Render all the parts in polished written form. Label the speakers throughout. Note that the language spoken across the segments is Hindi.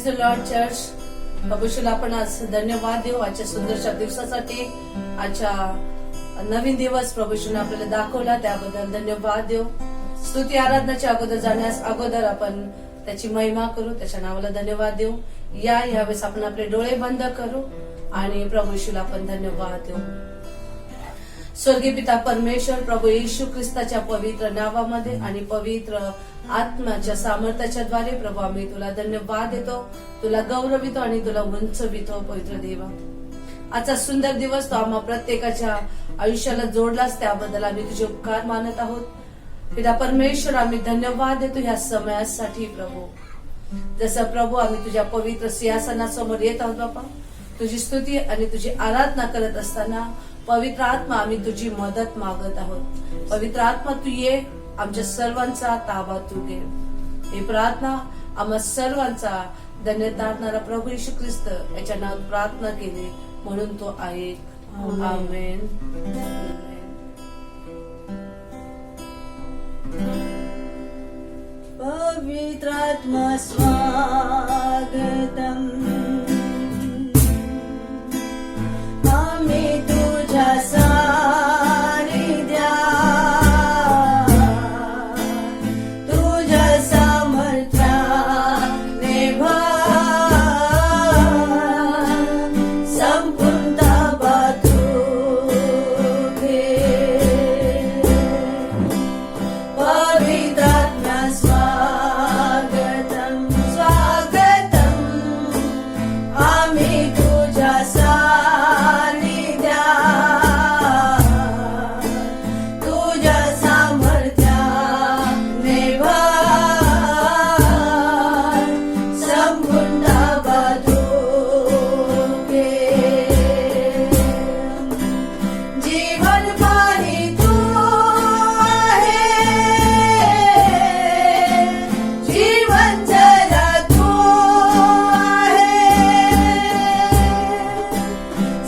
Speaker 1: Praise the Lord church. प्रभूला आपण आज धन्यवाद देऊ आजच्या सुंदरशा दिवसासाठी. आजच्या नवीन दिवस प्रभूने आपल्याला दाखवला त्याबद्दल धन्यवाद देऊ. स्तुती आराधनाच्या अगोदर जाण्यास अगोदर आपण त्याची महिमा करू, त्याच्या नावाला धन्यवाद देऊ. यावेळेस आपण आपले डोळे बंद करू आणि प्रभूला आपण धन्यवाद देऊ. स्वर्गीय पिता परमेश्वर, प्रभू येशू ख्रिस्ताच्या पवित्र नावामध्ये आणि पवित्र आत्म्याच्या सामर्थ्याच्या द्वारे प्रभू आम्ही तुला धन्यवाद देतो, तुला गौरवितो आणि तुला उंचवितो. पवित्र देवा, आजचा सुंदर दिवस तो आम्हा प्रत्येकाच्या आयुष्याला जोडलास त्याबद्दल आम्ही तुझे उपकार मानत आहोत. पिता परमेश्वर, आम्ही धन्यवाद देतो ह्या समयासाठी. प्रभू, जसं प्रभू आम्ही तुझ्या पवित्र सिंहासनासमोर येत आहोत बाबा, तुझी स्तुती आणि तुझी आराधना करत असताना पवित्र आत्मा आम्ही तुझी मदत मागत आहोत. पवित्र आत्मा तू ये, आमच्या सर्वांचा ताबा तू घे. ही प्रार्थना आम्हा सर्वांचा धन्यतारणारा प्रभू येशू ख्रिस्त याच्या नावात प्रार्थना केली म्हणून तो आहे. आमेन.
Speaker 2: पवित्रात्मा स्वागतम्, आम्ही तुझ्या सानिध्यात, तुझ्या सामर्थ्याने भर, संपूर्ण ताबा तू घे. पवित्रात्मा स्वागतम् स्वागतम्, आम्ही तुझ्या सानिध्यात, तुझ्या सामर्थ्याने भर, संपूर्ण ताबा तू घे. जीवन पाणी तू आहे, जीवन जरा तू आहे,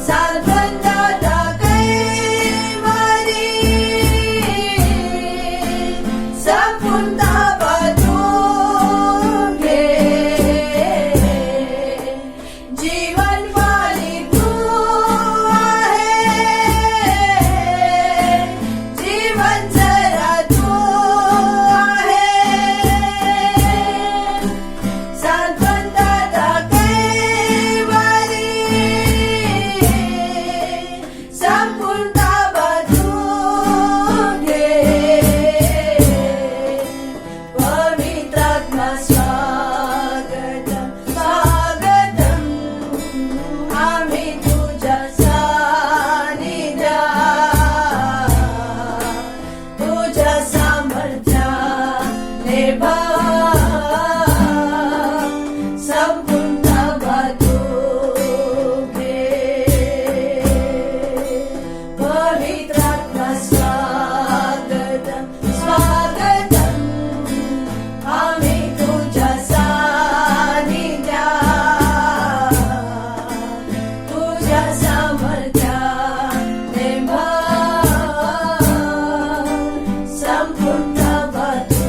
Speaker 2: साल्वंदाता कैवारी, संपूर्ण ताबा तू घे. जीवन पाणी तू आहे, जीवन जरा तू आहे, साल्वंदाता कैवारी, संपूर्ण ताबा तू घे. पवित्रात्मा स्वागतम् स्वागतम्, आम्ही तुझ्या सानिध्यात, तुझ्या सामर्थ्याने भर, संपूर्ण ताबा तू घे. पवित्रात्मा स्वागतम् स्वागतम्, आम्ही तुझ्या सानिध्यात, तुझ्या सामर्थ्याने भर, संपूर्ण ताबा तू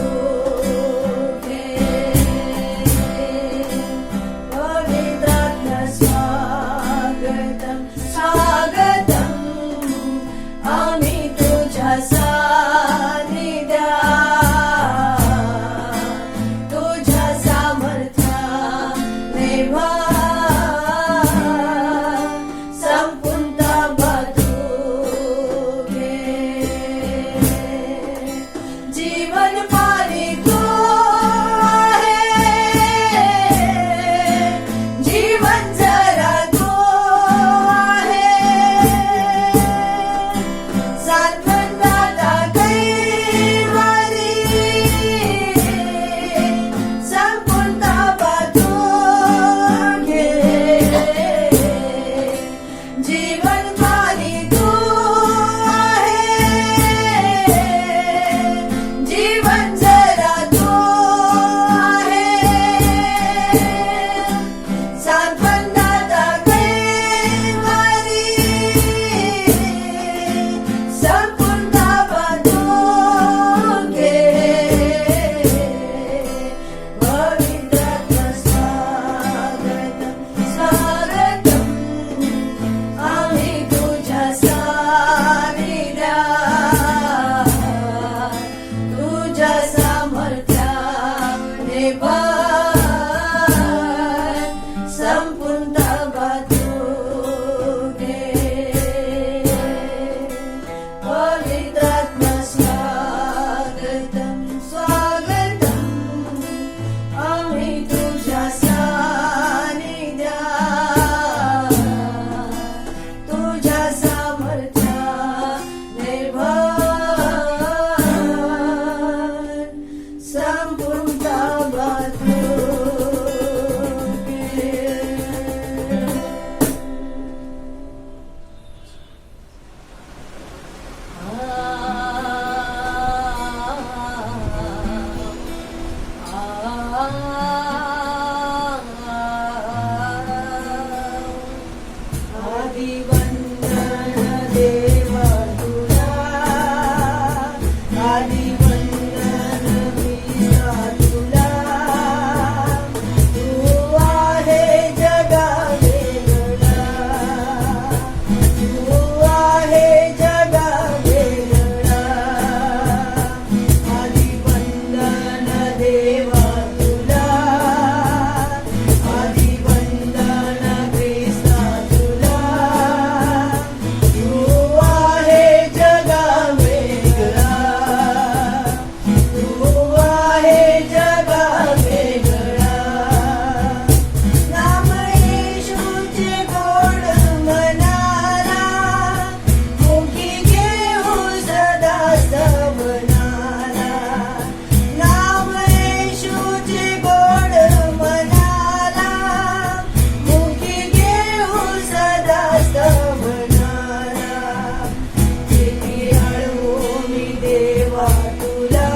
Speaker 2: देवा तुला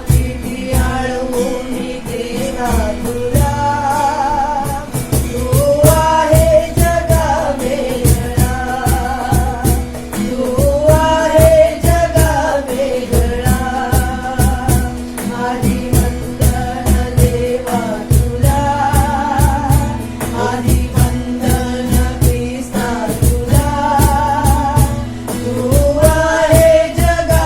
Speaker 2: किती आळवू मी देवा तुला तू आहे जगा वेगळा तू आहे जगा वेगळा आधी वंदन देवा तुला आधी वंदन ख्रिस्ता तुला तू आहे जगा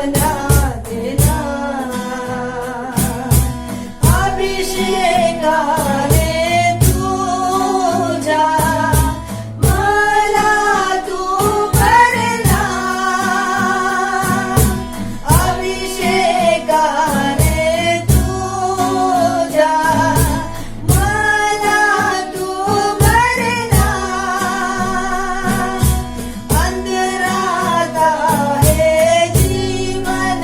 Speaker 2: देना अभिषेकाने तुझ्या मला तू भरला अभिषेकाने तुझ्या मला तू भरला अंधरात आहे जीवन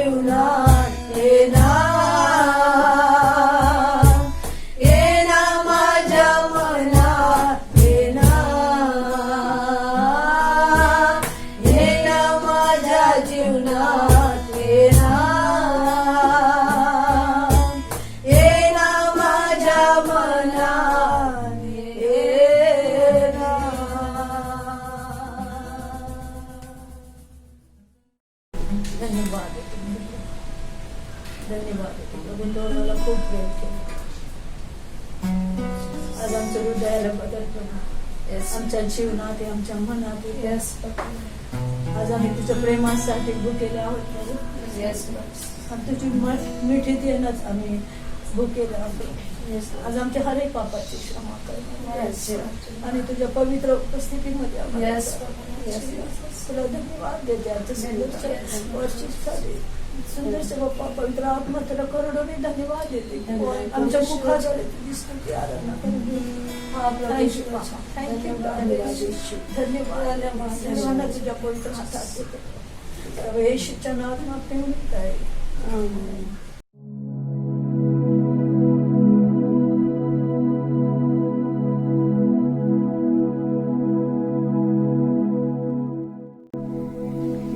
Speaker 2: जीवनात येणार माझ्या मनात येणार माझ्या जीवनात येणार माझ्या मनात येणार.
Speaker 1: धन्यवाद धन्यवाद मला खूप प्रेम केलं. आज आमच्या हृदयाला बदल पडला. आमच्या जीवनात आहे, आमच्या मनात आहे. आज आम्ही तुझ्या प्रेमासाठी भुकेले आहोत प्रभू. आणि तुझी मिठी देणंच आम्ही भुकेले आहोत. आज आमच्या हर एक पापाची क्षमा कर आणि तुझ्या पवित्र उपस्थितीमध्ये आम्हाला तुला धन्यवाद देते. आमच्या सुंदरचे बाप्पा पवित्र आत्मा तुला करोडोने धन्यवाद देते. आमच्या मुखाद्वारे तुझी स्तुती आराधना करून थँक्यू धन्यवाद. सर्वांना तुझ्या पवित्र हातात देते. येशूच्या नावात मागते म्हणत आहे.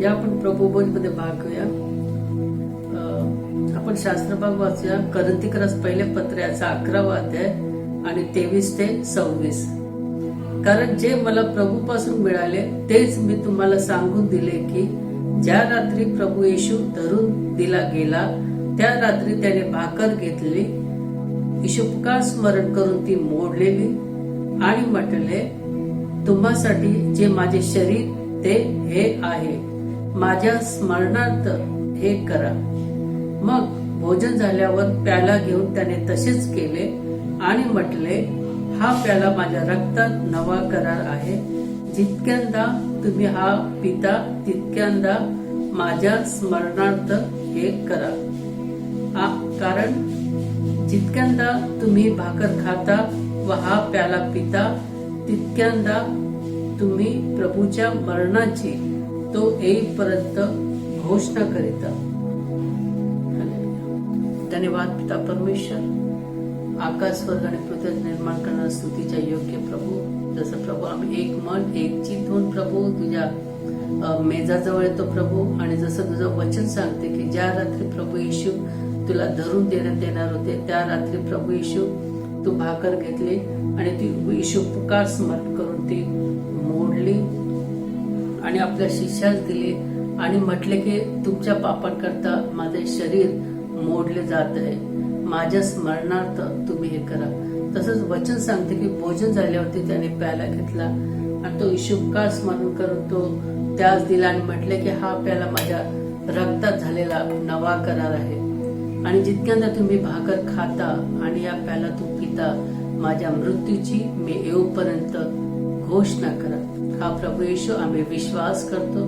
Speaker 3: या आपण प्रभुबोधमध्ये भाग घेऊया. आपण शास्त्रभाग वाचूया. करंथीकरास पहिले पत्र याचा 11वा अध्याय आणि 23 ते 26. कारण जे मला प्रभूपासून मिळाले तेच मी तुम्हाला सांगून दिले की ज्या रात्री प्रभू येशू धरून दिला गेला त्या रात्री त्याने भाकर घेतली, ईशोपकार स्मरण करून ती मोडलेली आणि म्हटले, तुम्हासाठी जे माझे शरीर ते हे आहे, माझ्या स्मरणार्थ हे करा. मग भोजन झाल्यावर प्याला घेऊन त्याने तसेच केले आणि म्हटले, हा प्याला माझ्या रक्तात नवा करार आहे. जितक्यांदा तुम्ही हा पिता तितक्यांदा माझ्या स्मरणार्थ हे करा. कारण जितक्यांदा तुम्ही भाकर खाता व हा प्याला पिता तितक्यांदा तुम्ही प्रभूच्या मरणाची तो येईपर्यंत घोषणा करीता. धन्यवाद पिता परमेश्वर. आकाश स्वर्ग आणि पृथ्वी निर्माण करणारा स्तुतीच्या योग्य प्रभू, जसं प्रभू आम्ही एक मन एक चित्त होऊन प्रभू तुझ्या मेजाजवळ येतो प्रभू. आणि जसं तुझं वचन सांगते की ज्या रात्री प्रभू येशू तुला धरून देण्यात येणार होते त्या रात्री प्रभू येशू तू भाकर घेतली आणि ती ईशोपकार स्मरण करून ती मोडली आणि आपल्या शिष्यास दिली आणि म्हटले की तुमच्या पापांकरता माझे शरीर मोडले जात आहे, माझ्या स्मरणार्थ तुम्ही हे करा. तसंच वचन सांगते की भोजन झाल्यावरती त्याने प्याला घेतला आणि तो ईशोपकार स्मरण करून तो त्यास दिला आणि म्हटले की हा प्याला माझ्या रक्तात झालेला नवा करार आहे. आणि जितक्यांदा तुम्ही भाकर खाता आणि या प्याला तू पिता माझ्या मृत्यूची मी येऊपर्यंत घोषणा करा. हा प्रभू येशू आम्ही विश्वास करतो,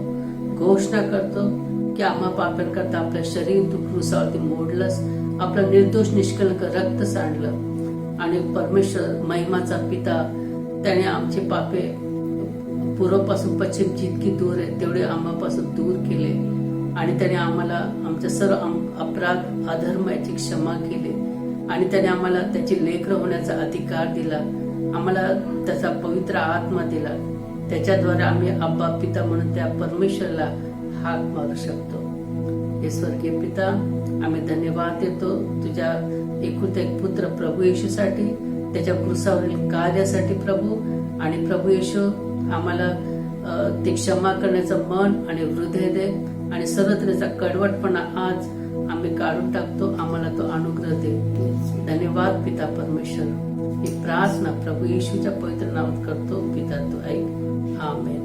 Speaker 3: घोषणा करतो की आम्हा पापांकरता आपलं शरीर तू क्रूसावरती मोडलंस, आपलं निर्दोष निष्कलंक रक्त सांडलं आणि परमेश्वर महिमाचा पिता त्याने आमचे पापे पूर्वपासून पश्चिम जितकी दूर आहे तेवढे आम्हापासून दूर केले आणि त्याने आम्हाला आमच्या सर्व अपराध अधर्म याची क्षमा केली आणि त्याने आम्हाला त्याची लेकरं होण्याचा अधिकार दिला, आम्हाला त्याचा पवित्र आत्मा दिला. त्याच्याद्वारे आम्ही अब्बा पिता म्हणून त्या परमेश्वराला हाक मारू शकतो. हे स्वर्गीय पिता, आम्ही धन्यवाद देतो तुझ्या एकुलता एक पुत्र प्रभू येशूसाठी, त्याच्या क्रूसावरील कार्यासाठी प्रभू. आणि प्रभू येशू आम्हाला ते क्षमा करण्याचं मन आणि हृदय दे आणि सर्व तऱ्हेचा कडवटपणा आज आम्ही काढून टाकतो, आम्हाला तो अनुग्रह दे. धन्यवाद पिता परमेश्वर. ही प्रार्थना प्रभू येशूच्या पवित्र नामात करतो पिता, तू ऐक. आमेन.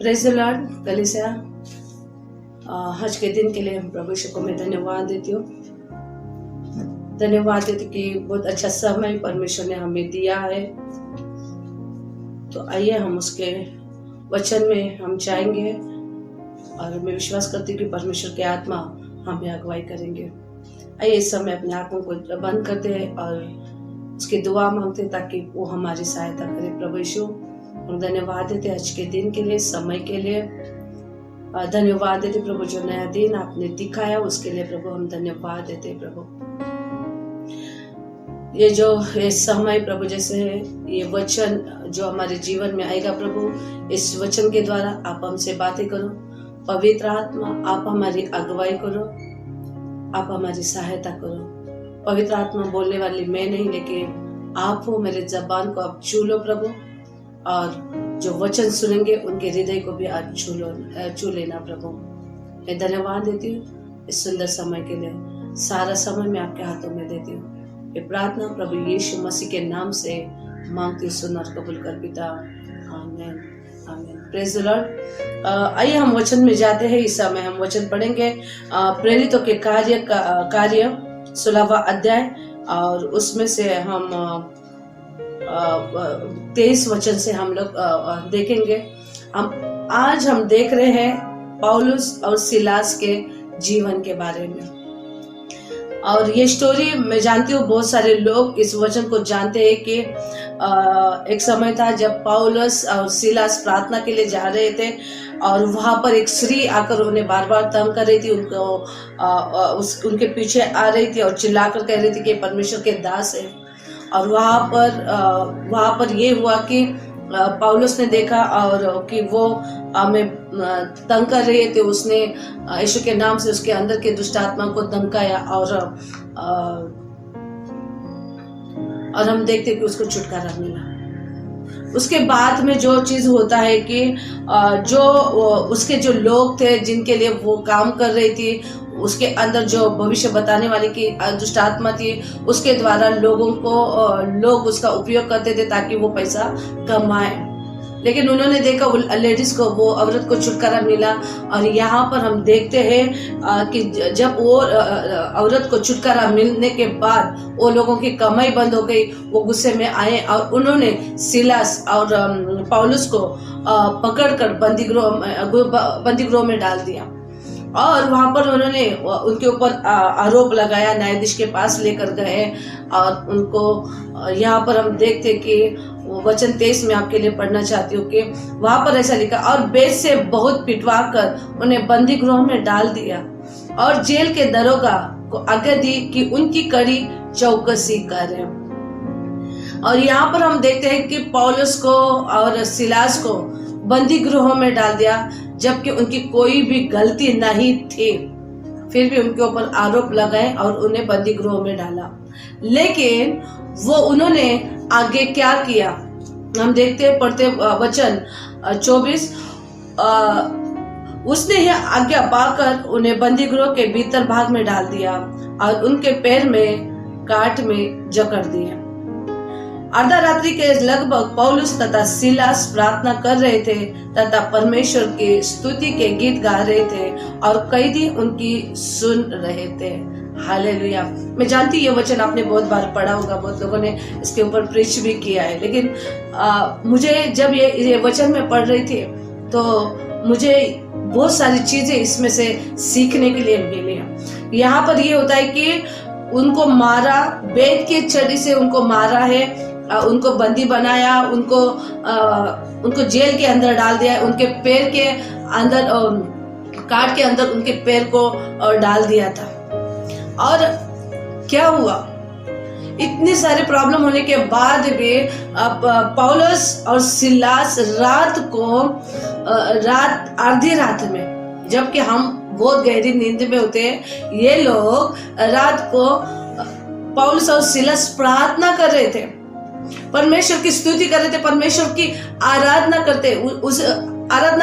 Speaker 1: प्रेज़ द लॉर्ड कलीसिया। आज के दिन के लिए प्रभु यीशु को मैं धन्यवाद देती हूँ। धन्यवाद देती कि बहुत अच्छा समय परमेश्वर ने हमें दिया है। तो आइए हम उसके वचन में हम जाएंगे और मैं विश्वास करती हूँ कि परमेश्वर की आत्मा हमें अगुवाई करेंगे। आइए इस समय अपने आंखों को बंद करते हैं और उसकी दुआ मांगते ताकि वो हमारी सहायता करे। प्रभु यीशु हम धन्यवाद देते आज के दिन के लिए, समय के लिए धन्यवाद देते प्रभु। जो नया दिन आपने दिखाया उसके लिए प्रभु हम धन्यवाद देते प्रभु। ये समय प्रभु जैसे है, ये वचन जो हमारे जीवन में आएगा प्रभु, इस वचन के द्वारा आप हमसे बातें करो। पवित्र आत्मा आप हमारी अगुवाई करो, आप हमारी सहायता करो। पवित्र आत्मा बोलने वाली मैं नहीं लेकिन आप हो। मेरे जबान को आप छू लो प्रभु, और जो वचन सुनेंगे उनके हृदय को भी आप छू लेना प्रभु। मैं धन्यवाद देती हूँ इस सुंदर समय के लिए। सारा समय मैं आपके हाथों में देती हूँ। ये प्रार्थना प्रभु यीशु मसीह के नाम से मांगती हूँ, सुन और कबूल कर पिता। आमीन आमीन। Praise the Lord. आइए हम वचन में जाते हैं। इस समय हम वचन पढ़ेंगे प्रेरितों के कार्य 16वां अध्याय, और उसमें से हम 23 वचन से हम लोग देखेंगे। आज हम देख रहे हैं पौलुस और सिलास के जीवन के बारे में। और ये स्टोरी मैं जानती हूँ बहुत सारे लोग इस वचन को जानते हैं कि एक समय था जब पौलुस और सिलास प्रार्थना के लिए जा रहे थे, और वहां पर एक स्त्री आकर उन्हें बार बार तंग कर रही थी। उनके पीछे आ रही थी और चिल्लाकर कह रही थी कि परमेश्वर के दास है। और वहां पर ये हुआ कि पौलुस ने देखा और कि वो हमें तंग कर रहे थे। उसने यीशु के नाम से उसके अंदर के दुष्ट आत्मा को धमकाया, और हम देखते कि उसको छुटकारा मिला। उसके बाद में जो चीज होता है कि जो उसके जो लोग थे जिनके लिए वो काम कर रही थी, उसके अंदर जो भविष्य बताने वाली की दुष्ट आत्मा थी, उसके द्वारा लोग उसका उपयोग करते थे ताकि वो पैसा कमाए। लेकिन उन्होंने देखा वो लेडीज को, वो औरत को छुटकारा मिला। और यहाँ पर हम देखते हैं कि जब वो औरत को छुटकारा मिलने के बाद वो लोगों की कमाई बंद हो गई। वो गुस्से में आए और उन्होंने सिलास और पौलुस को पकड़कर बंदीगृह में डाल दिया। और वहां पर उन्होंने उनके ऊपर आरोप लगाया, न्यायाधीश के पास लेकर गए। और उनको यहाँ पर हम देखते कि वचन 23 में आपके लिए पढ़ना चाहती हूँ कि वहां पर ऐसा लिखा, और बेत से बहुत पिटवा कर उन्हें बंदी गृह में डाल दिया और जेल के दरोगा को आज्ञा दी कि उनकी कड़ी चौकसी करें। और यहाँ पर हम देखते हैं कि पौलुस को और सिलास को बंदी गृहों में डाल दिया, जबकि उनकी कोई भी गलती नहीं थी। फिर भी उनके ऊपर आरोप लगाए और उन्हें बंदी गृहों में डाला। लेकिन वो उन्होंने आगे क्या किया हम देखते हैं, पढ़ते वचन 24। उसने यह आज्ञा पाकर उन्हें बंदी गृह के भीतर भाग में डाल दिया और उनके पैर में काट में जकड़ दिया। अर्धा रात्रि के लगभग पौलुस तथा सिलास प्रार्थना कर रहे थे तथा परमेश्वर की स्तुति के गीत गा रहे थे और कैदी उनकी सुन रहे थे। हालेलुया। मैं जानती ये वचन आपने बहुत बार पढ़ा होगा, बहुत लोगों ने इसके ऊपर प्रीच भी किया है। लेकिन मुझे जब ये वचन में पढ़ रही थी तो मुझे बहुत सारी चीजें इसमें से सीखने के लिए मिली। यहाँ पर ये होता है कि उनको मारा, बेत की छड़ी से उनको मारा है, उनको बंदी बनाया, उनको जेल के अंदर डाल दिया, उनके पैर के अंदर काट के अंदर उनके पैर को डाल दिया था। और क्या हुआ, इतनी सारी प्रॉब्लम होने के बाद भी पौलुस और सिलास रात आधी रात में, जबकि हम बहुत गहरी नींद में होते हैं, ये लोग रात को पौलुस और सिलास प्रार्थना कर रहे थे, परमेश्वर की स्तुति कर रहे थे, परमेश्वर की आराधना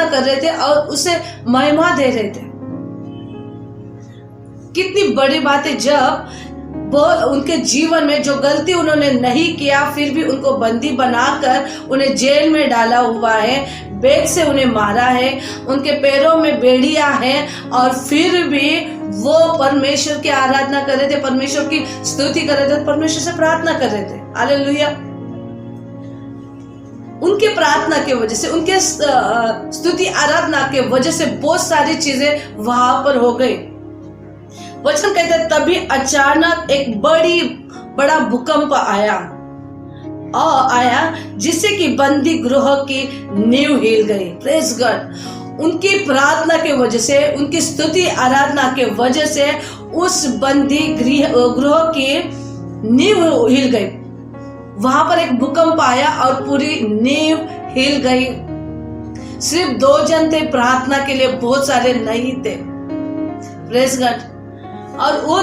Speaker 1: कर रहे थे और उसे महिमा दे रहे थे। कितनी बड़ी बात है जब वो उनके जीवन में जो गलती उन्होंने नहीं किया फिर भी उनको बंदी बनाकर उन्हें जेल में डाला हुआ है, बेत से उन्हें मारा है, उनके पैरों में बेड़ियां हैं, और फिर भी वो परमेश्वर की आराधना कर रहे थे, परमेश्वर की स्तुति कर रहे थे, परमेश्वर से प्रार्थना कर रहे थे। हालेलुया। उनके प्रार्थना की वजह से, उनके स्तुति आराधना के वजह से बहुत सारी चीजें वहां पर हो गई। वचन कहते हैं तभी अचानक एक बड़ा भूकंप आया जिससे कि बंदी गृह की नींव हिल गई। Praise God. उनकी प्रार्थना के वजह से, उनकी स्तुति आराधना के वजह से उस बंदी गृह की नींव हिल गई। वहां पर एक भूकंप आया और पूरी नींव हिल गई। सिर्फ 2 जन थे, प्रार्थना के लिए बहुत सारे नहीं थे। Praise God. और वो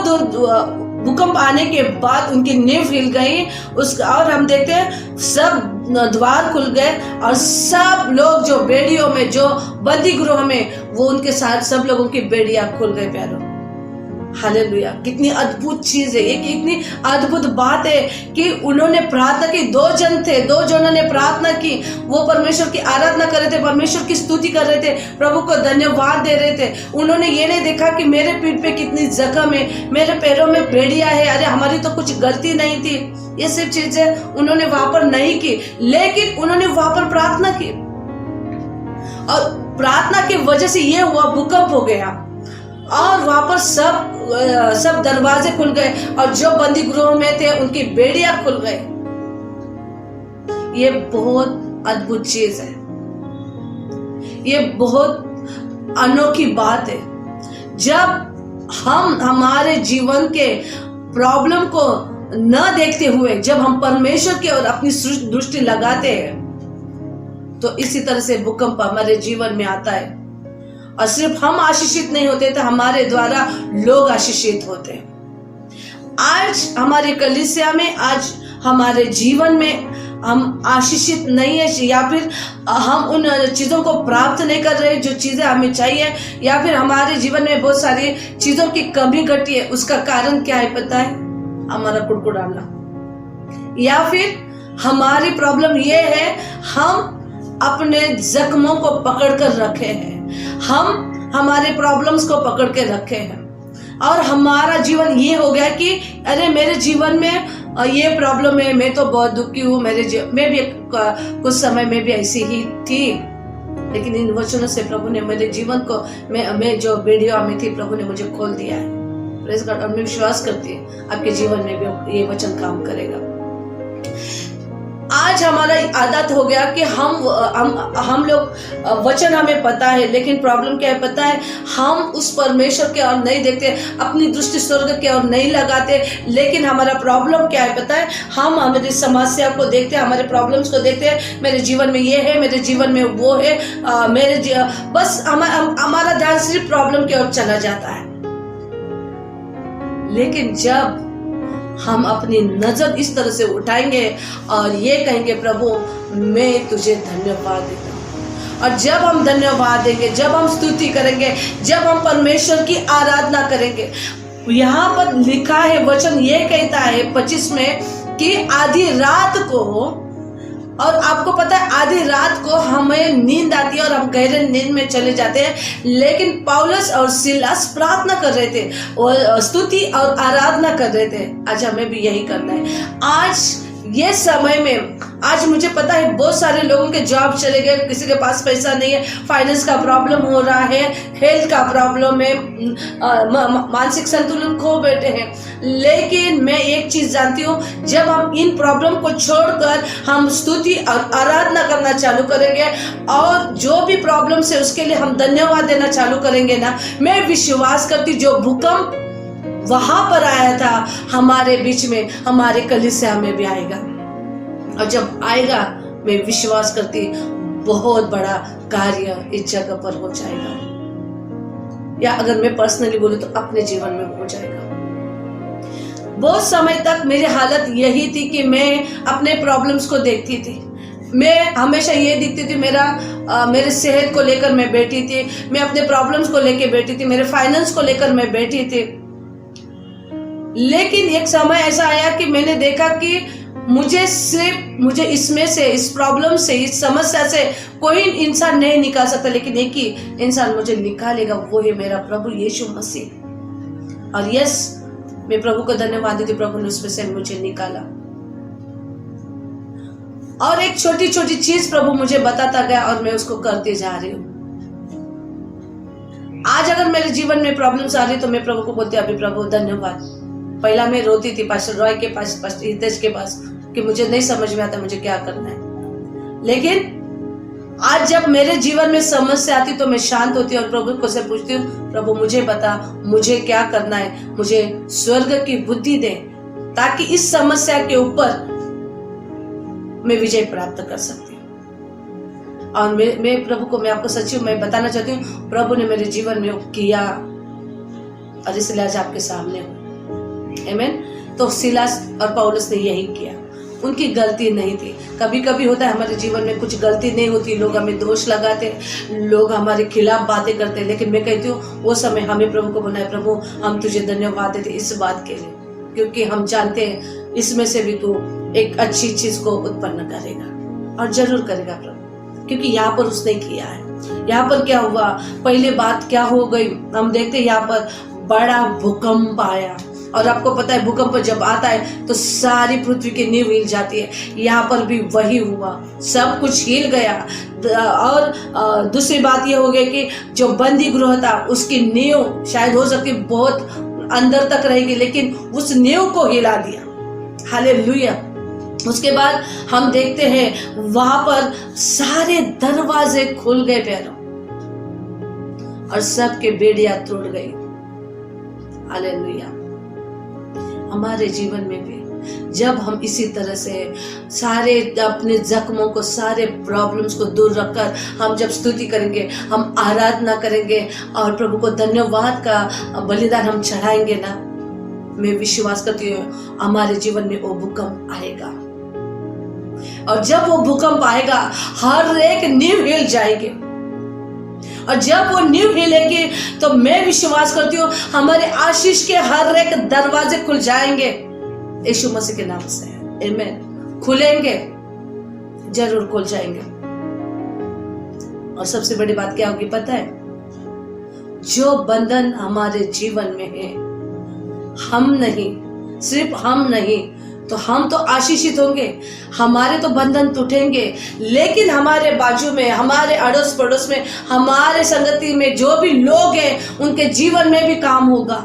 Speaker 1: भूकंप आने के बाद उनकी नींव हिल गई। और हम देखते हैं सब द्वार खुल गए और सब लोग जो बेड़ियों में, जो बंदी गृह में, वो उनके साथ सब लोगों की बेड़ियां खुल गई। प्यारो, हालेलुया। कितनी अद्भुत चीज है ये, कितनी अद्भुत बात है कि उन्होंने प्रार्थना की। 2 जन थे, 2 जनों ने प्रार्थना की। वो परमेश्वर की आराधना कर रहे थे, परमेश्वर की स्तुति कर रहे थे, प्रभु को धन्यवाद दे रहे थे। उन्होंने ये नहीं देखा कि मेरे पीठ पे कितनी जख्म है, मेरे पैरों में बेड़ियां है, अरे हमारी तो कुछ गलती नहीं थी। ये सब चीजें उन्होंने वहां पर नहीं की, लेकिन उन्होंने वहां पर प्रार्थना की और प्रार्थना की वजह से ये हुआ, भूकंप हो गया और वहां पर सब दरवाजे खुल गए और जो बंदी गृह में थे उनकी बेड़ियां खुल गए। ये बहुत अद्भुत चीज है, ये बहुत अनोखी बात है। जब हम हमारे जीवन के प्रॉब्लम को न देखते हुए जब हम परमेश्वर की ओर अपनी दृष्टि लगाते हैं तो इसी तरह से भूकंप हमारे जीवन में आता है। और सिर्फ हम आशीषित नहीं होते तो हमारे द्वारा लोग आशीषित होते हैं। आज हमारे कलीसिया में, आज हमारे जीवन में हम आशीषित नहीं है, या फिर हम उन चीजों को प्राप्त नहीं कर रहे जो चीजें हमें चाहिए, या फिर हमारे जीवन में बहुत सारी चीजों की कमी घटी है। उसका कारण क्या है पता है? हमारा कुड़कुड़ाना, या फिर हमारी प्रॉब्लम ये है हम अपने जख्मों को पकड़ कर रखे हैं, हम हमारे प्रॉब्लम्स को पकड़ के रखे हैं और हमारा जीवन ये हो गया कि अरे मेरे जीवन में ये प्रॉब्लम है, मैं तो बहुत दुखी हूँ, मैं भी कुछ समय में भी ऐसी ही थी। लेकिन इन वचनों से प्रभु ने मेरे जीवन को, मैं जो बेड़ियों में थी, प्रभु ने मुझे खोल दिया है। Praise God. और मैं विश्वास करती हूँ आपके जीवन में भी ये वचन काम करेगा। आज हमारा आदत हो गया कि हम लोग वचन हमें पता है, लेकिन प्रॉब्लम क्या है पता है? हम उस परमेश्वर के ओर नहीं देखते, अपनी दृष्टि स्वर्ग के ओर नहीं लगाते। लेकिन हमारा प्रॉब्लम क्या है पता है? हम हमारी समस्या को देखते हैं, हमारे प्रॉब्लम्स को देखते हैं। मेरे जीवन में ये है, मेरे जीवन में वो है, बस हमारा ध्यान सिर्फ प्रॉब्लम की ओर चला जाता है। लेकिन जब हम अपनी नजर इस तरह से उठाएंगे और ये कहेंगे प्रभु मैं तुझे धन्यवाद देता हूँ, और जब हम धन्यवाद देंगे, जब हम स्तुति करेंगे, जब हम परमेश्वर की आराधना करेंगे, यहाँ पर लिखा है, वचन ये कहता है 25 में कि आधी रात को, और आपको पता है आधी रात को हमें नींद आती है और हम गहरे नींद में चले जाते हैं, लेकिन पौलुस और सिलास प्रार्थना कर रहे थे और स्तुति और आराधना कर रहे थे। आज हमें भी यही करना है। आज ये समय में, आज मुझे पता है बहुत सारे लोगों के जॉब चले गए, किसी के पास पैसा नहीं है, फाइनेंस का प्रॉब्लम हो रहा है, हेल्थ का प्रॉब्लम है, मानसिक संतुलन खो बैठे हैं। लेकिन मैं एक चीज जानती हूँ, जब हम इन प्रॉब्लम को छोड़कर हम स्तुति और आराधना करना चालू करेंगे और जो भी प्रॉब्लम है उसके लिए हम धन्यवाद देना चालू करेंगे ना, मैं विश्वास करती जो भूकंप वहां पर आया था हमारे बीच में, हमारे कलीसिया में भी आएगा। और जब आएगा मैं विश्वास करती बहुत बड़ा कार्य इस जगह पर हो जाएगा, या अगर मैं पर्सनली बोलूं तो अपने जीवन में हो जाएगा। बहुत समय तक मेरी हालत यही थी कि मैं अपने प्रॉब्लम्स को देखती थी, मैं हमेशा ये दिखती थी, मेरे सेहत को लेकर मैं बैठी थी, मैं अपने प्रॉब्लम्स को लेकर बैठी थी, मेरे फाइनेंस को लेकर मैं बैठी थी। लेकिन एक समय ऐसा आया कि मैंने देखा कि मुझे इसमें से, इस प्रॉब्लम से, इस समस्या से कोई इंसान नहीं निकाल सकता, लेकिन एक ही इंसान मुझे निकालेगा, वो है मेरा प्रभु यीशु मसीह। और यस, मैं प्रभु को धन्यवाद देती, प्रभु ने उसमें से मुझे निकाला। और एक छोटी छोटी चीज प्रभु मुझे बताता गया और मैं उसको करते जा रही हूँ। आज अगर मेरे जीवन में प्रॉब्लम्स आ रही तो मैं प्रभु को बोलती, अभी प्रभु धन्यवाद। पहला मैं रोती थी पास्टर रॉय के पास, पास्टर हितेश के पास, कि मुझे नहीं समझ में आता मुझे क्या करना है। लेकिन आज जब मेरे जीवन में समस्या आती तो मैं शांत होती और प्रभु को से पूछती हूँ, प्रभु मुझे बता, मुझे क्या करना है, मुझे स्वर्ग की बुद्धि दे, ताकि इस समस्या के ऊपर मैं विजय प्राप्त कर सकती हूँ। और मैं प्रभु को, मैं आपको सच्ची मैं बताना चाहती हूँ, प्रभु ने मेरे जीवन में किया और इसलिए आज आपके सामने हूँ। आमीन। तो सिलास और पौलुस ने यही किया, उनकी गलती नहीं थी। कभी कभी होता है हमारे जीवन में कुछ गलती नहीं होती, लोग हमें दोष लगाते, लोग हमारे खिलाफ बातें करते, लेकिन मैं कहती हूँ वो समय हमें प्रभु को बोलना है, प्रभु हम तुझे धन्यवाद देते इस बात के लिए, क्योंकि हम जानते हैं इसमें से भी तू एक अच्छी चीज को उत्पन्न करेगा, और जरूर करेगा प्रभु, क्योंकि यहाँ पर उसने किया है। यहाँ पर क्या हुआ, पहले बात क्या हो गई, हम देखते हैं यहाँ पर बड़ा भूकंप आया। और आपको पता है भूकंप जब आता है तो सारी पृथ्वी की नींव हिल जाती है। यहाँ पर भी वही हुआ, सब कुछ हिल गया। और दूसरी बात यह हो गई कि जो बंदी गृह था उसकी नींव शायद हो सकती बहुत अंदर तक रहेगी, लेकिन उस नींव को हिला दिया। हालेलुया। उसके बाद हम देखते हैं वहां पर सारे दरवाजे खुल गए पैरों, और सबके बेड़ियां टूट गई। हालेलुया। हमारे जीवन में भी जब हम इसी तरह से सारे अपने जख्मों को, सारे प्रॉब्लम्स को दूर रखकर हम जब स्तुति करेंगे, हम आराधना करेंगे और प्रभु को धन्यवाद का बलिदान हम चढ़ाएंगे ना, मैं विश्वास करती हूँ हमारे जीवन में वो भूकंप आएगा। और जब वो भूकंप आएगा हर एक नींव हिल जाएगी, और जब वो नींव हिलेगी तो मैं विश्वास करती हूँ हमारे आशीष के हर एक दरवाजे खुल जाएंगे यीशु मसीह के नाम से। आमीन। खुलेंगे, जरूर खुल जाएंगे। और सबसे बड़ी बात क्या होगी पता है, जो बंधन हमारे जीवन में है, हम नहीं, सिर्फ हम नहीं तो हम तो आशीषित होंगे, हमारे तो बंधन टूटेंगे, लेकिन हमारे बाजू में, हमारे अड़ोस पड़ोस में, हमारे संगति में जो भी लोग हैं उनके जीवन में भी काम होगा।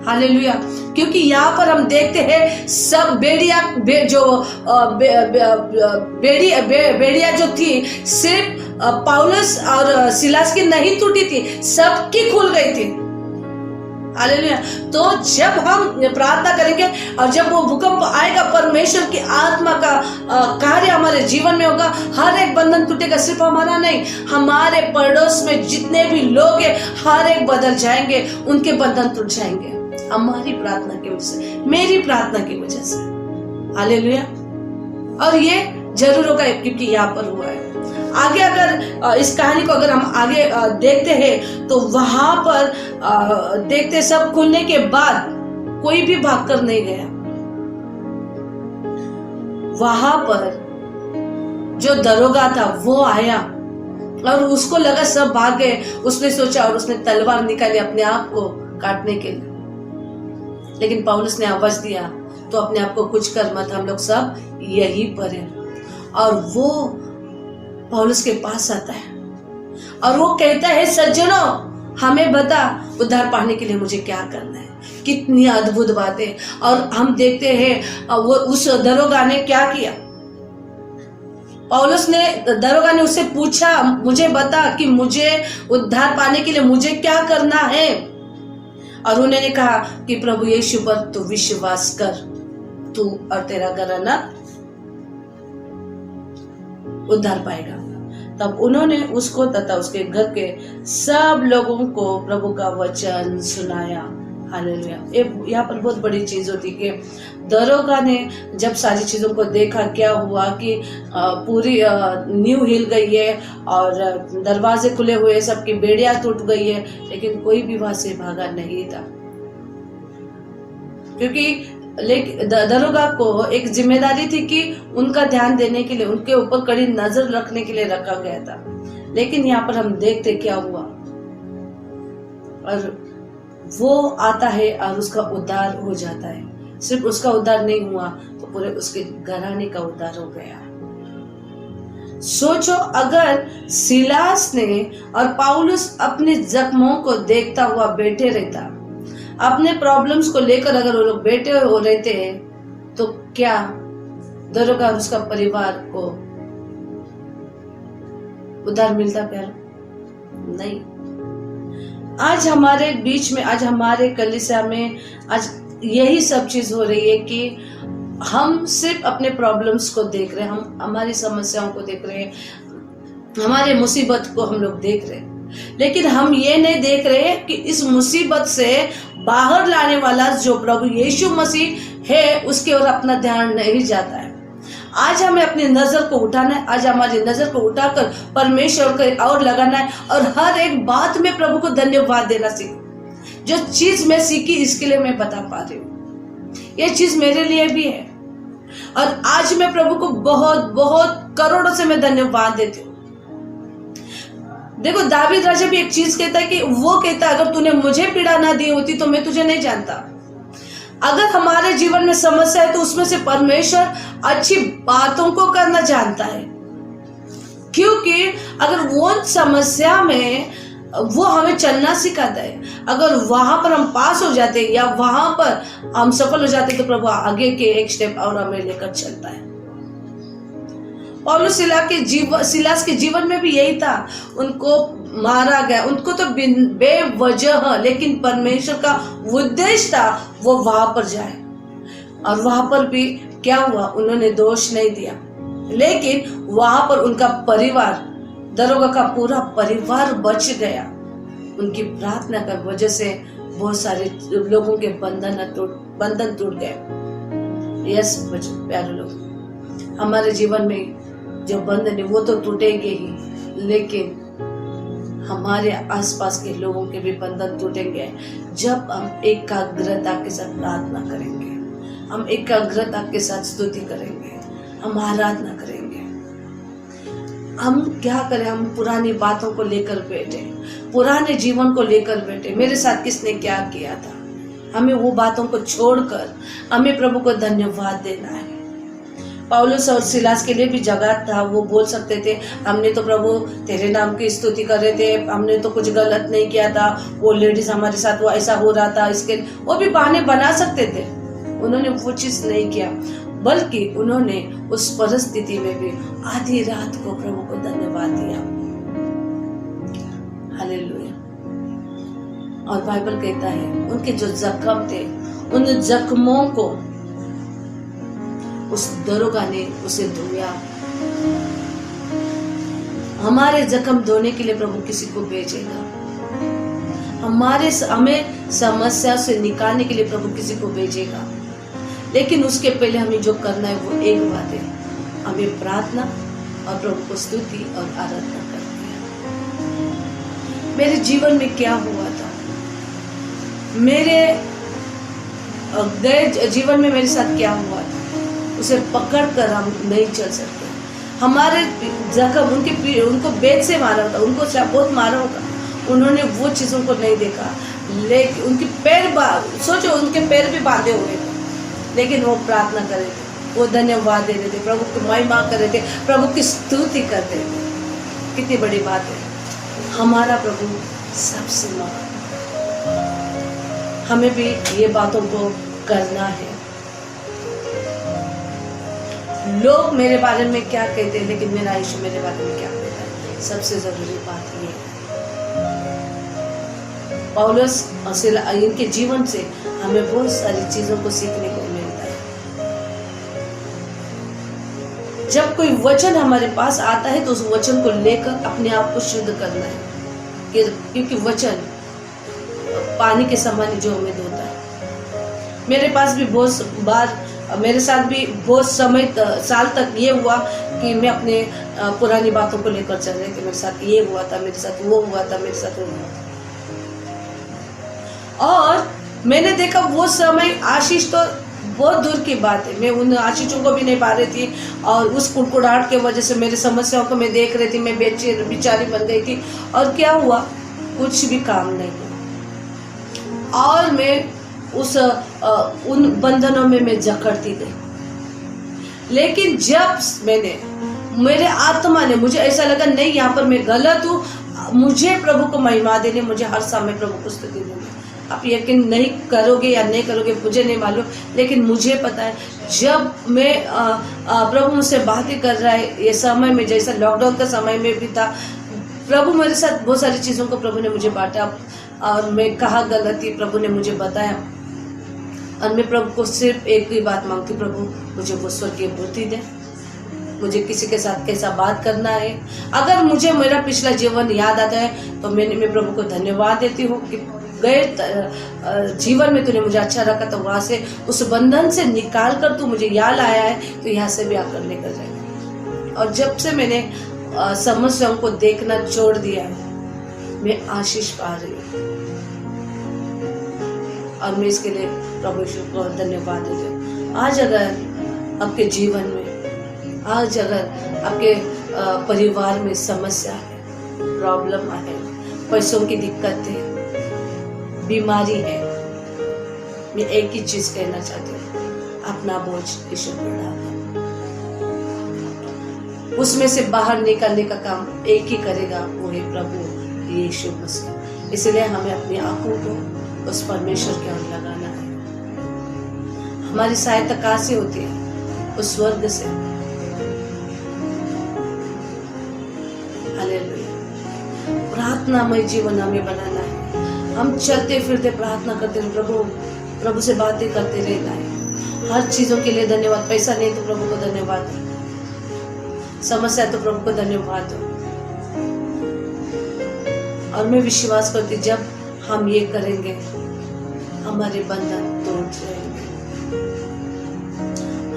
Speaker 1: हालेलुया। क्योंकि यहाँ पर हम देखते हैं सब बेड़िया जो थी सिर्फ पौलुस और सिलास की नहीं टूटी थी, सबकी खुल गई थी। हालेलुया। तो जब हम प्रार्थना करेंगे और जब वो भूकंप आएगा, परमेश्वर की आत्मा का कार्य हमारे जीवन में होगा, हर एक बंधन टूटेगा। सिर्फ हमारा नहीं, हमारे पड़ोस में जितने भी लोग हैं हर एक बदल जाएंगे, उनके बंधन टूट जाएंगे हमारी प्रार्थना की वजह से, मेरी प्रार्थना की वजह से। हालेलुया। और ये जरूर होगा क्योंकि यहाँ पर हुआ है। आगे अगर इस कहानी को अगर हम आगे देखते हैं तो वहां पर देखते सब खुलने के बाद कोई भी भागकर नहीं गया। वहां पर जो दरोगा था वो आया और उसको लगा सब भाग गए, उसने सोचा और उसने तलवार निकाली अपने आप को काटने के लिए, लेकिन पौलुस ने आवाज दिया, तो अपने आप को कुछ कर मत, हम लोग सब यहीं पर हैं। और वो पौलुस के पास आता है और वो कहता है, सज्जनों हमें बता उद्धार पाने के लिए मुझे क्या करना है। कितनी अद्भुत बातें। और हम देखते हैं वो उस दरोगा ने क्या किया, पौलुस ने, दरोगा ने उससे पूछा, मुझे बता कि मुझे उद्धार पाने के लिए मुझे क्या करना है। और उन्होंने कहा कि प्रभु यीशु पर तू विश्वास कर, तू और तेरा घराना उद्धार पाएगा। तब उन्होंने उसको तथा उसके घर के सब लोगों को प्रभु का वचन सुनाया। हालेलुया। यहाँ पर बहुत बड़ी चीज होती कि दरोगा ने जब सारी चीजों को देखा, क्या हुआ कि पूरी नींव हिल गई है और दरवाजे खुले हुए, सबकी बेड़ियां टूट गई है, लेकिन कोई भी वहां से भागा नहीं था, क्योंकि लेकिन दरोगा को एक जिम्मेदारी थी कि उनका ध्यान देने के लिए, उनके ऊपर कड़ी नजर रखने के लिए रखा गया था। लेकिन यहाँ पर हम देखते क्या हुआ, और वो आता है और उसका उद्धार हो जाता है। सिर्फ उसका उद्धार नहीं हुआ तो पूरे उसके घराने का उद्धार हो गया। सोचो अगर सिलास ने और पौलुस अपने जख्मों को देखता हुआ बैठे रहता, अपने प्रॉब्लम्स को लेकर अगर वो लोग बैठे हो रहते तो क्या दरोगा और उसका परिवार को उद्धार मिलता? प्यार नहीं। आज हमारे बीच में, आज हमारे कलीसिया में आज यही सब चीज हो रही है कि हम सिर्फ अपने प्रॉब्लम्स को देख रहे हैं, हम हमारी समस्याओं को देख रहे हैं, हमारे मुसीबत को हम लोग देख रहे हैं, लेकिन हम ये नहीं देख रहे कि इस मुसीबत से बाहर लाने वाला जो प्रभु यीशु मसीह है उसके ओर अपना ध्यान नहीं जाता है। आज हमें अपनी नजर को उठाना है, आज हमारी नजर को उठाकर परमेश्वर को और लगाना है, और हर एक बात में प्रभु को धन्यवाद देना सीखो। जो चीज मैं सीखी इसके लिए मैं बता पा रही हूँ, ये चीज मेरे लिए भी है, और आज मैं प्रभु को बहुत बहुत करोड़ों से मैं धन्यवाद देती हूँ। देखो दावीद राजा भी एक चीज कहता है कि वो कहता है अगर तूने मुझे पीड़ा ना दी होती तो मैं तुझे नहीं जानता। अगर हमारे जीवन में समस्या है तो उसमें से परमेश्वर अच्छी बातों को करना जानता है, क्योंकि अगर वो समस्या में वो हमें चलना सिखाता है। अगर वहां पर हम पास हो जाते या वहां पर हम सफल हो जाते तो प्रभु आगे के एक स्टेप और हमें लेकर चलता है। पौलुस सिलास के जीवन में भी यही था, उनको मारा गया, उनको तो बेवजह, लेकिन परमेश्वर का उद्देश्य था वो वहां पर जाए, और वहां पर भी क्या हुआ, उन्होंने दोष नहीं दिया, लेकिन वहां पर उनका परिवार, दरोगा का पूरा परिवार बच गया। उनकी प्रार्थना की वजह से बहुत सारे लोगों के बंधन टूट गए। यस प्यारे लोग, हमारे जीवन में जो बंधन है वो तो टूटेंगे ही, लेकिन हमारे आसपास के लोगों के भी बंधन टूटेंगे जब हम एकाग्रता के साथ प्रार्थना करेंगे, हम एकाग्रता के साथ स्तुति करेंगे, हम आराधना करेंगे। हम क्या करें, हम पुरानी बातों को लेकर बैठे, पुराने जीवन को लेकर बैठे, मेरे साथ किसने क्या किया था, हमें वो बातों को छोड़कर हमें प्रभु को धन्यवाद देना है। पौलुस और सिलास के लिए भी जगह था, वो बोल सकते थे हमने तो प्रभु तेरे नाम की स्तुति कर रहे थे, हमने तो कुछ गलत नहीं किया था, वो लेडीज हमारे साथ वो ऐसा हो रहा था, इसके वो भी बहाने बना सकते थे। उन्होंने वो चीज नहीं किया, बल्कि उन्होंने उस परिस्थिति में भी आधी रात को प्रभु को धन्यवाद दिया। हालेलुया। और बाइबल कहता है उनके जो जख्म थे, उन जख्मों को उस दरोगा ने उसे धोया। हमारे जख्म धोने के लिए प्रभु किसी को भेजेगा, हमें समस्या से निकालने के लिए प्रभु किसी को भेजेगा, लेकिन उसके पहले हमें जो करना है वो एक बात है, हमें प्रार्थना और प्रभु को स्तुति और आराधना करनी है। मेरे जीवन में क्या हुआ था, मेरे गए जीवन में मेरे साथ क्या हुआ था, उसे पकड़ कर हम नहीं चल सकते। हमारे जख्म उनको बेत से मारा होता, उनको बहुत मारा होता, उन्होंने वो चीजों को नहीं देखा, लेकिन उनके पैर सोचो उनके पैर भी बांधे हुए थे, लेकिन वो प्रार्थना कर रहे थे, वो धन्यवाद दे रहे थे, प्रभु की महिमा कर रहे थे, प्रभु की स्तुति कर रहे थे। कितनी बड़ी बात है, हमारा प्रभु सबसे महान। हमें भी ये बातों को करना है। लोग मेरे बारे में क्या कहते हैं, लेकिन मेरा यीशु मेरे बारे में क्या कहता है, सबसे जरूरी बात ये है। पौलुस और इनके जीवन से हमें बहुत सारी चीजों को सीखने को मिलता है। जब कोई वचन हमारे पास आता है तो उस वचन को लेकर अपने आप को शुद्ध करना है, क्योंकि वचन पानी के समान जो हमें धोता है। मेरे पास भी बहुत बार, मेरे साथ भी बहुत साल तक ये हुआ कि मैं अपने पुरानी बातों को लेकर चल रही थी, मेरे साथ ये हुआ था, मेरे साथ वो हुआ था, मेरे साथ वो हुआ था, और मैंने देखा वो समय आशीष तो बहुत दूर की बात है, मैं उन आशीषों को भी नहीं पा रही थी और उस कुड़कुड़ाहट के वजह से मेरी समस्याओं को मैं देख रही थी, मैं बेचारी बन गई थी। और क्या हुआ, कुछ भी काम नहीं हुआ और मैं उन बंधनों में मैं जकड़ती गई। लेकिन जब मेरे आत्मा ने, मुझे ऐसा लगा नहीं यहाँ पर मैं गलत हूँ, मुझे प्रभु को महिमा देनी, मुझे हर समय प्रभु को स्तुति देनी। आप यकीन नहीं करोगे या नहीं करोगे मुझे नहीं मालूम, लेकिन मुझे पता है जब मैं प्रभु मुझसे बातें कर रहा है, ये समय में जैसा लॉकडाउन का समय में भी था, प्रभु मेरे साथ बहुत सारी चीज़ों को प्रभु ने मुझे बांटा और मैं कहाँ गलत थी प्रभु ने मुझे बताया। और मैं प्रभु को सिर्फ एक ही बात मांगती, प्रभु मुझे वो स्वर्गीय बुद्धि दे, मुझे किसी के साथ कैसा बात करना है। अगर मुझे मेरा पिछला जीवन याद आता है तो मैं प्रभु को धन्यवाद देती हूँ कि गए जीवन में तूने मुझे अच्छा रखा, तो वहाँ से उस बंधन से निकाल कर तू मुझे यहाँ लाया है, तो यहाँ से भी आकर लेकर जाएगा। और जब से मैंने समस्याओं को देखना छोड़ दिया है, मैं आशीष पा रही हूँ और मैं इसके लिए प्रभु यीशु को धन्यवाद देती हूँ। आज अगर आपके जीवन में, आज अगर आपके परिवार में समस्या है, प्रॉब्लम है, पैसों की दिक्कत है, बीमारी है, मैं एक ही चीज कहना चाहती हूँ, अपना बोझ यीशु पर डालो। उसमें से बाहर निकलने का काम एक ही करेगा, वो है प्रभु यीशु मसीह। इसलिए हमें अपनी आंखों को उस परमेश्वर की ओर लगाना है। हमारी सहायता कहाँ से होती है? उस स्वर्ग से। हालेलुया। प्रार्थनामय जीवन हमें बनाना है। हम चलते फिरते प्रार्थना करते हैं, प्रभु से बातें करते रहना है। हर चीजों के लिए धन्यवाद। पैसा नहीं तो प्रभु को धन्यवाद दो, समस्या तो प्रभु को धन्यवाद दो। और मैं विश्वास करती जब हम ये करेंगे हमारे बंधन टूट जाएंगे,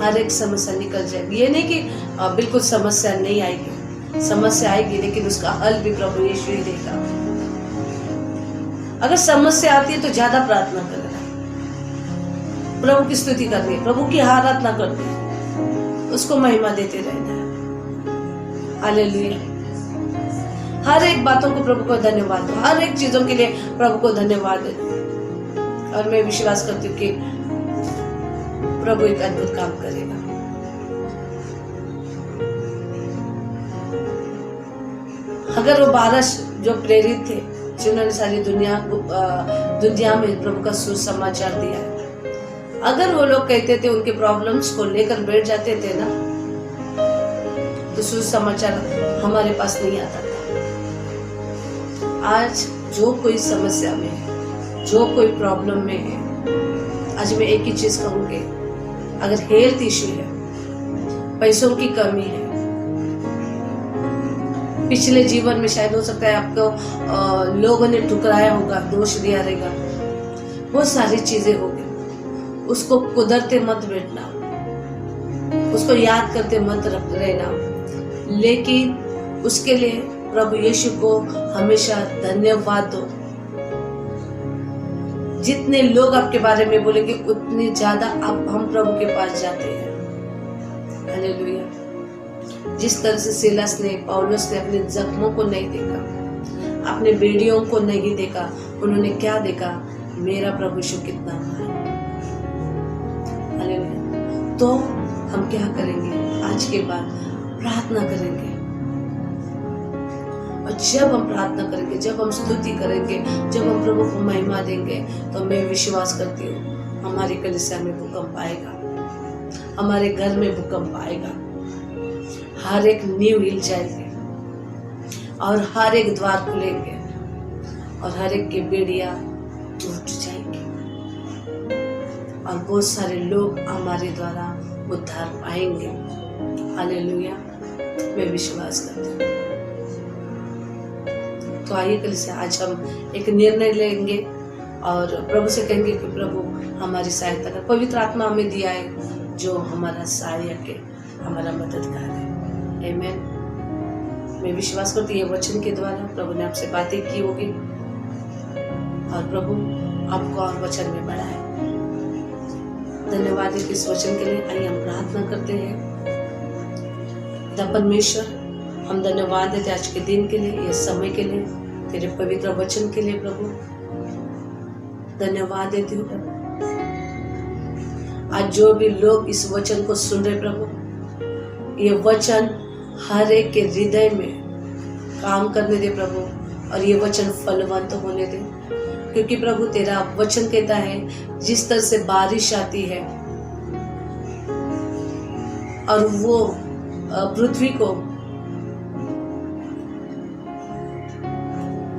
Speaker 1: हर एक समस्या निकल जाएगी। ये नहीं कि बिल्कुल समस्या नहीं आएगी, समस्या आएगी लेकिन उसका हल भी प्रभु यीशु ही देगा। अगर समस्या आती है तो ज्यादा प्रार्थना करना, प्रभु की स्तुति करनी है, प्रभु की आराधना करनी है, उसको महिमा देते रहना है। हालेलुया। हर एक बातों को प्रभु को धन्यवाद दो, हर एक चीजों के लिए प्रभु को धन्यवाद दो। और मैं विश्वास करती हूँ कि प्रभु एक अद्भुत काम करेगा। अगर वो 12 जो प्रेरित थे, जिन्होंने सारी दुनिया में प्रभु का सुसमाचार दिया है, अगर वो लोग कहते थे, उनके प्रॉब्लम्स को लेकर बैठ जाते थे ना, तो सुसमाचार हमारे पास नहीं आता था। आज जो कोई समस्या में है, जो कोई प्रॉब्लम में है, आज मैं एक ही चीज कहूंगी, अगर हेल्थ इश्यू है, पैसों की कमी है, पिछले जीवन में शायद हो सकता है आपको लोगों ने ठुकराया होगा, दोष दिया रहेगा, बहुत सारी चीजें होगी, उसको कुदरते मत बैठना, उसको याद करते मत रहना, लेकिन उसके लिए प्रभु यीशु को हमेशा धन्यवाद दो। जितने लोग आपके बारे में बोलेंगे उतने ज्यादा हम प्रभु के पास जाते हैं। हालेलुया। जिस तरह से सिलास ने, पौलुस ने अपने जख्मों को नहीं देखा, अपने बेड़ियों को नहीं देखा, उन्होंने क्या देखा? मेरा प्रभु यीशु कितना महान। हालेलुया। तो हम क्या करेंगे? आज के बाद प्रार्थना करेंगे, और जब हम प्रार्थना करेंगे, जब हम स्तुति करेंगे, जब हम प्रभु को महिमा देंगे, तो मैं विश्वास करती हूँ हमारी कलीसिया में भूकंप आएगा, हमारे घर में भूकंप आएगा, हर एक नींव हिल जाएगी और हर एक द्वार खुलेंगे और हर एक की बेड़ियां टूट जाएंगी और बहुत सारे लोग हमारे द्वारा उद्धार पाएंगे। हालेलुया। मैं विश्वास करती हूँ। तो आइए कलीसिया, आज हम एक निर्णय लेंगे और प्रभु से कहेंगे कि प्रभु हमारी सहायता कर। पवित्र आत्मा हमें दिया है जो हमारा सहायक है, हमारा मददगार है। आमीन। मैं विश्वास करती हूँ ये वचन के द्वारा प्रभु ने आपसे बातें की होगी और प्रभु आपको और वचन में बढ़ाए। धन्यवाद है इस वचन के लिए। आइए हम प्रार्थना करते हैं। पिता परमेश्वर, हम धन्यवाद देते आज के दिन के लिए, ये समय के लिए, तेरे पवित्र वचन के लिए प्रभु धन्यवाद देती हूँ प्रभु। आज जो भी लोग इस वचन को सुन रहे प्रभु, ये वचन हर एक के हृदय में काम करने दे प्रभु, और ये वचन फलवंत होने दे, क्योंकि प्रभु तेरा वचन कहता है जिस तरह से बारिश आती है और वो पृथ्वी को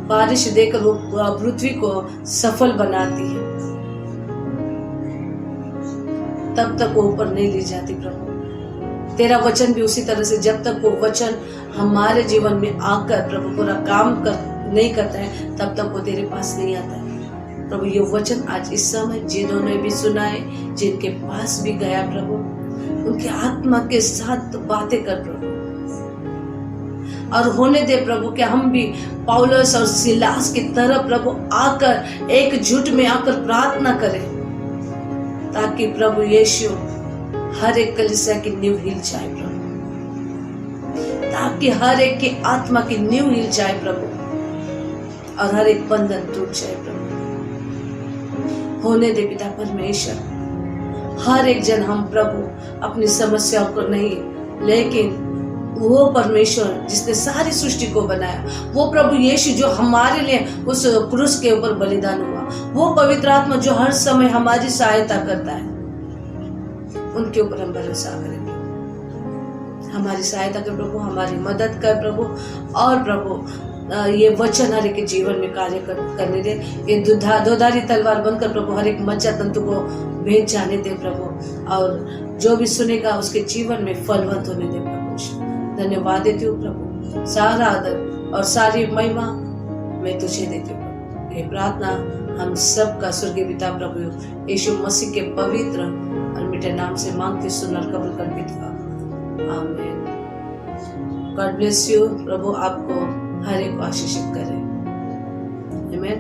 Speaker 1: बारिश देकर वो पृथ्वी को सफल बनाती है, तब तक वो ऊपर नहीं ले जाती प्रभु। तेरा वचन भी उसी तरह से जब तक वो वचन हमारे जीवन में आकर प्रभु पूरा काम नहीं करता है, तब तक वो तेरे पास नहीं आता है प्रभु। ये वचन आज इस समय जिन्होंने भी सुना है, जिनके पास भी गया प्रभु, उनके आत्मा के साथ बातें कर प्रभु, और होने दे प्रभु कि हम भी पौलुस और सिलास की तरह प्रभु आकर एकजुट में आकर प्रार्थना करें, ताकि प्रभु यीशु हर एक कलीसिया की नींव हिल जाए प्रभु, ताकि हर एक की आत्मा की नींव हिल जाए प्रभु, और हर एक बंधन टूट जाए प्रभु। होने दे पिता परमेश्वर, हर एक जन हम प्रभु अपनी समस्याओं को नहीं, लेकिन वो परमेश्वर जिसने सारी सृष्टि को बनाया, वो प्रभु यीशु जो हमारे लिए उस क्रूस के ऊपर बलिदान हुआ, वो पवित्र आत्मा जो हर समय हमारी सहायता करता है, उनके ऊपर हम भरोसा करेंगे। हमारी सहायता कर प्रभु, हमारी मदद कर प्रभु, और प्रभु ये वचन हर एक के जीवन में कार्य करने दे। ये दोधारी तलवार बनकर प्रभु हर एक मज्जा तंतु को भेद जाने दे प्रभु, और जो भी सुनेगा उसके जीवन में फलवंत होने दे प्रभु। धन्यवाद देती हूँ प्रभु, सारा आदर और सारी महिमा मैं तुझे देती हूँ। ये प्रार्थना हम सब का स्वर्गीय पिता प्रभु यीशु मसीह के पवित्र और मीठे नाम से मांगती, सुनकर कबूल कर पिता, आमीन। God bless you. प्रभु आपको हर एक को आशीषित करे। आमीन।